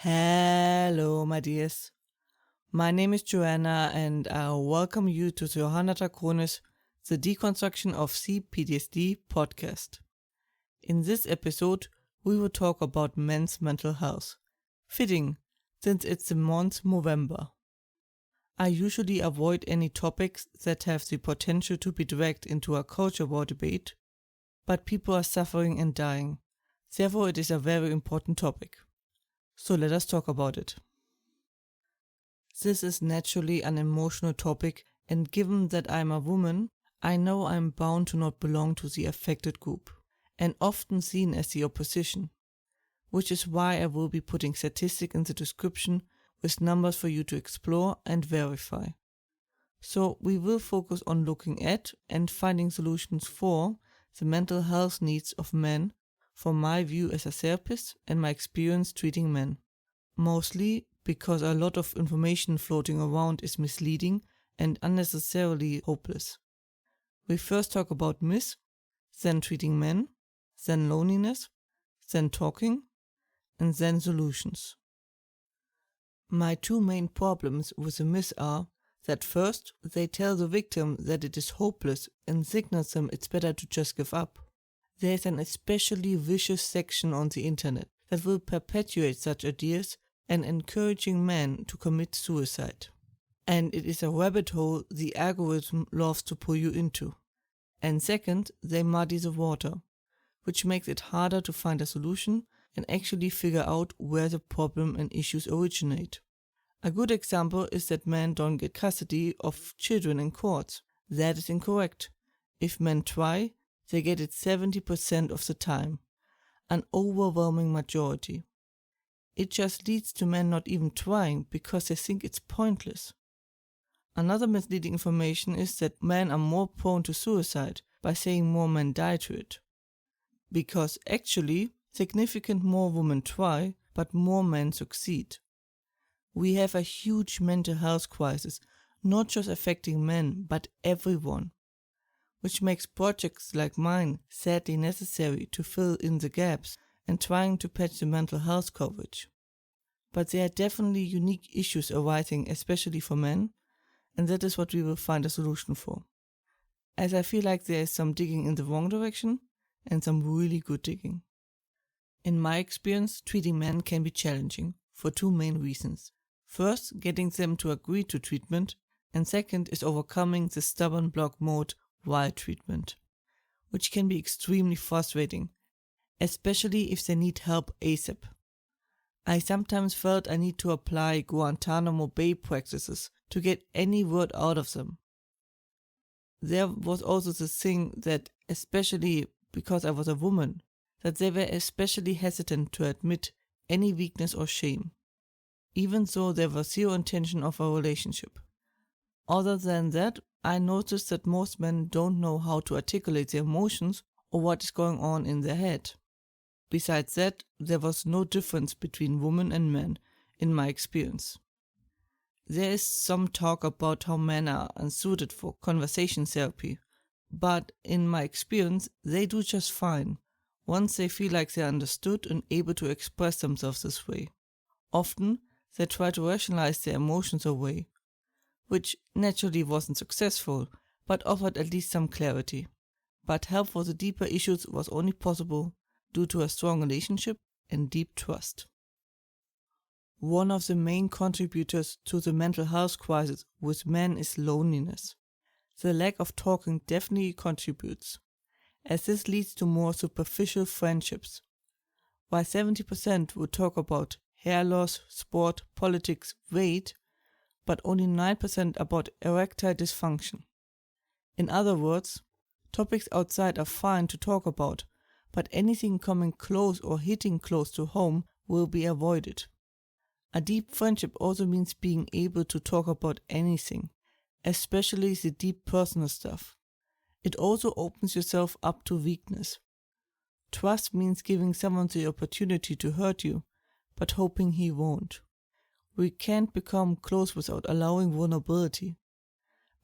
Hello, my dears. My name is Joanna, and I welcome you to Johanna Draconis, the Deconstruction of C-PTSD podcast. In this episode, we will talk about men's mental health. Fitting, since it's the month Movember. I usually avoid any topics that have the potential to be dragged into a culture war debate, but people are suffering and dying. Therefore, it is a very important topic. So let us talk about it. This is naturally an emotional topic, and given that I'm a woman, I know I'm bound to not belong to the affected group, and often seen as the opposition, which is why I will be putting statistics in the description with numbers for you to explore and verify. So we will focus on looking at and finding solutions for the mental health needs of men, from my view as a therapist and my experience treating men. Mostly because a lot of information floating around is misleading and unnecessarily hopeless. We first talk about myths, then treating men, then loneliness, then talking, and then solutions. My two main problems with the myths are that first, they tell the victim that it is hopeless and signals them it's better to just give up. There is an especially vicious section on the internet that will perpetuate such ideas and encouraging men to commit suicide. And it is a rabbit hole the algorithm loves to pull you into. And second, they muddy the water, which makes it harder to find a solution and actually figure out where the problem and issues originate. A good example is that men don't get custody of children in courts. That is incorrect. If men try, they get it 70% of the time, an overwhelming majority. It just leads to men not even trying because they think it's pointless. Another misleading information is that men are more prone to suicide by saying more men die to it. Because actually, significant more women try, but more men succeed. We have a huge mental health crisis, not just affecting men, but everyone, which makes projects like mine sadly necessary to fill in the gaps and trying to patch the mental health coverage. But there are definitely unique issues arising, especially for men, and that is what we will find a solution for. As I feel like there is some digging in the wrong direction and some really good digging. In my experience, treating men can be challenging for two main reasons. First, getting them to agree to treatment, and second is overcoming the stubborn block mode while treatment, which can be extremely frustrating, especially if they need help ASAP. I sometimes felt I need to apply Guantanamo Bay practices to get any word out of them. There was also the thing that, especially because I was a woman, that they were especially hesitant to admit any weakness or shame, even though there was zero intention of a relationship. Other than that, I noticed that most men don't know how to articulate their emotions or what is going on in their head. Besides that, there was no difference between women and men, in my experience. There is some talk about how men are unsuited for conversation therapy, but in my experience, they do just fine, once they feel like they're understood and able to express themselves this way. Often, they try to rationalize their emotions away, which naturally wasn't successful, but offered at least some clarity. But help for the deeper issues was only possible due to a strong relationship and deep trust. One of the main contributors to the mental health crisis with men is loneliness. The lack of talking definitely contributes, as this leads to more superficial friendships. While 70% would talk about hair loss, sport, politics, weight, but only 9% about erectile dysfunction. In other words, topics outside are fine to talk about, but anything coming close or hitting close to home will be avoided. A deep friendship also means being able to talk about anything, especially the deep personal stuff. It also opens yourself up to weakness. Trust means giving someone the opportunity to hurt you, but hoping he won't. We can't become close without allowing vulnerability.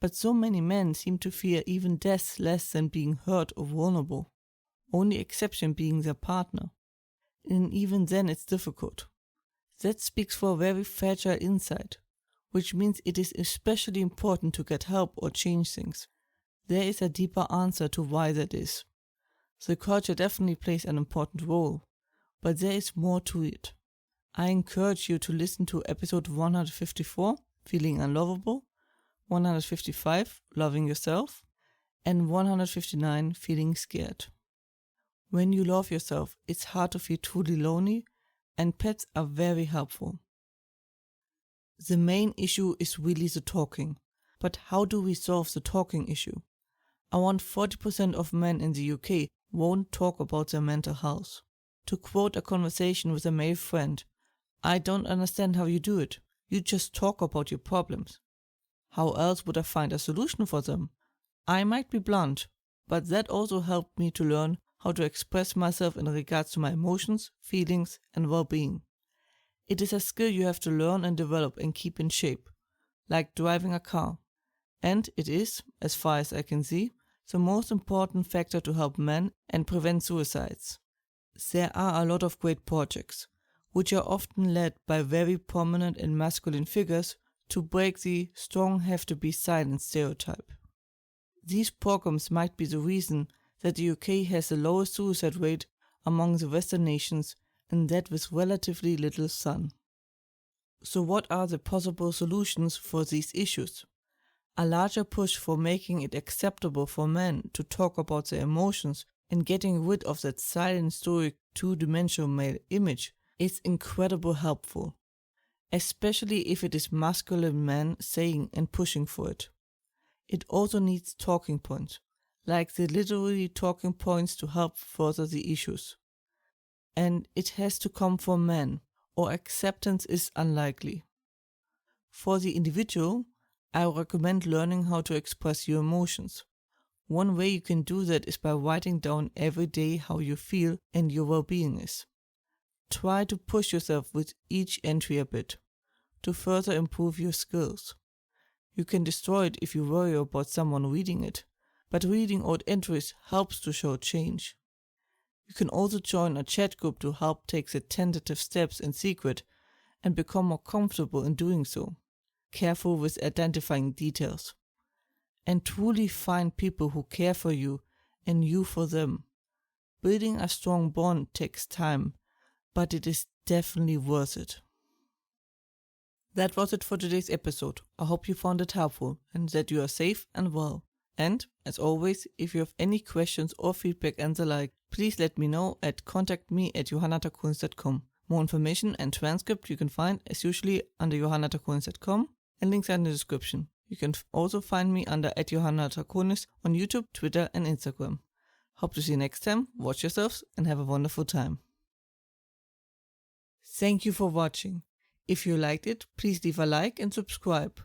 But so many men seem to fear even death less than being hurt or vulnerable, only exception being their partner. And even then it's difficult. That speaks for a very fragile insight, which means it is especially important to get help or change things. There is a deeper answer to why that is. The culture definitely plays an important role, but there is more to it. I encourage you to listen to episode 154, Feeling Unlovable, 155, Loving Yourself, and 159, Feeling Scared. When you love yourself, it's hard to feel truly lonely, and pets are very helpful. The main issue is really the talking, but how do we solve the talking issue? Around 40% of men in the UK won't talk about their mental health. To quote a conversation with a male friend, "I don't understand how you do it. You just talk about your problems. How else would I find a solution for them? I might be blunt, but that also helped me to learn how to express myself in regards to my emotions, feelings, and well-being. It is a skill you have to learn and develop and keep in shape, like driving a car. And it is, as far as I can see, the most important factor to help men and prevent suicides. There are a lot of great projects, which are often led by very prominent and masculine figures to break the strong have to be silent stereotype. These programs might be the reason that the UK has the lowest suicide rate among the Western nations, and that with relatively little sun. So what are the possible solutions for these issues? A larger push for making it acceptable for men to talk about their emotions and getting rid of that silent, stoic, two-dimensional male image is incredibly helpful, especially if it is masculine men saying and pushing for it. It also needs talking points, like the literary talking points to help further the issues. And it has to come from men, or acceptance is unlikely. For the individual, I recommend learning how to express your emotions. One way you can do that is by writing down every day how you feel and your well-being is. Try to push yourself with each entry a bit, to further improve your skills. You can destroy it if you worry about someone reading it, but reading old entries helps to show change. You can also join a chat group to help take the tentative steps in secret and become more comfortable in doing so. Careful with identifying details. And truly find people who care for you and you for them. Building a strong bond takes time, but it is definitely worth it. That was it for today's episode. I hope you found it helpful and that you are safe and well. And, as always, if you have any questions or feedback and the like, please let me know at contactme@johannatakunst.com. More information and transcript you can find as usually under johannatakunst.com and links are in the description. You can also find me under @johannatakunst on YouTube, Twitter and Instagram. Hope to see you next time, watch yourselves and have a wonderful time. Thank you for watching. If you liked it, please leave a like and subscribe.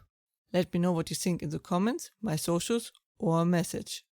Let me know what you think in the comments, my socials, or a message.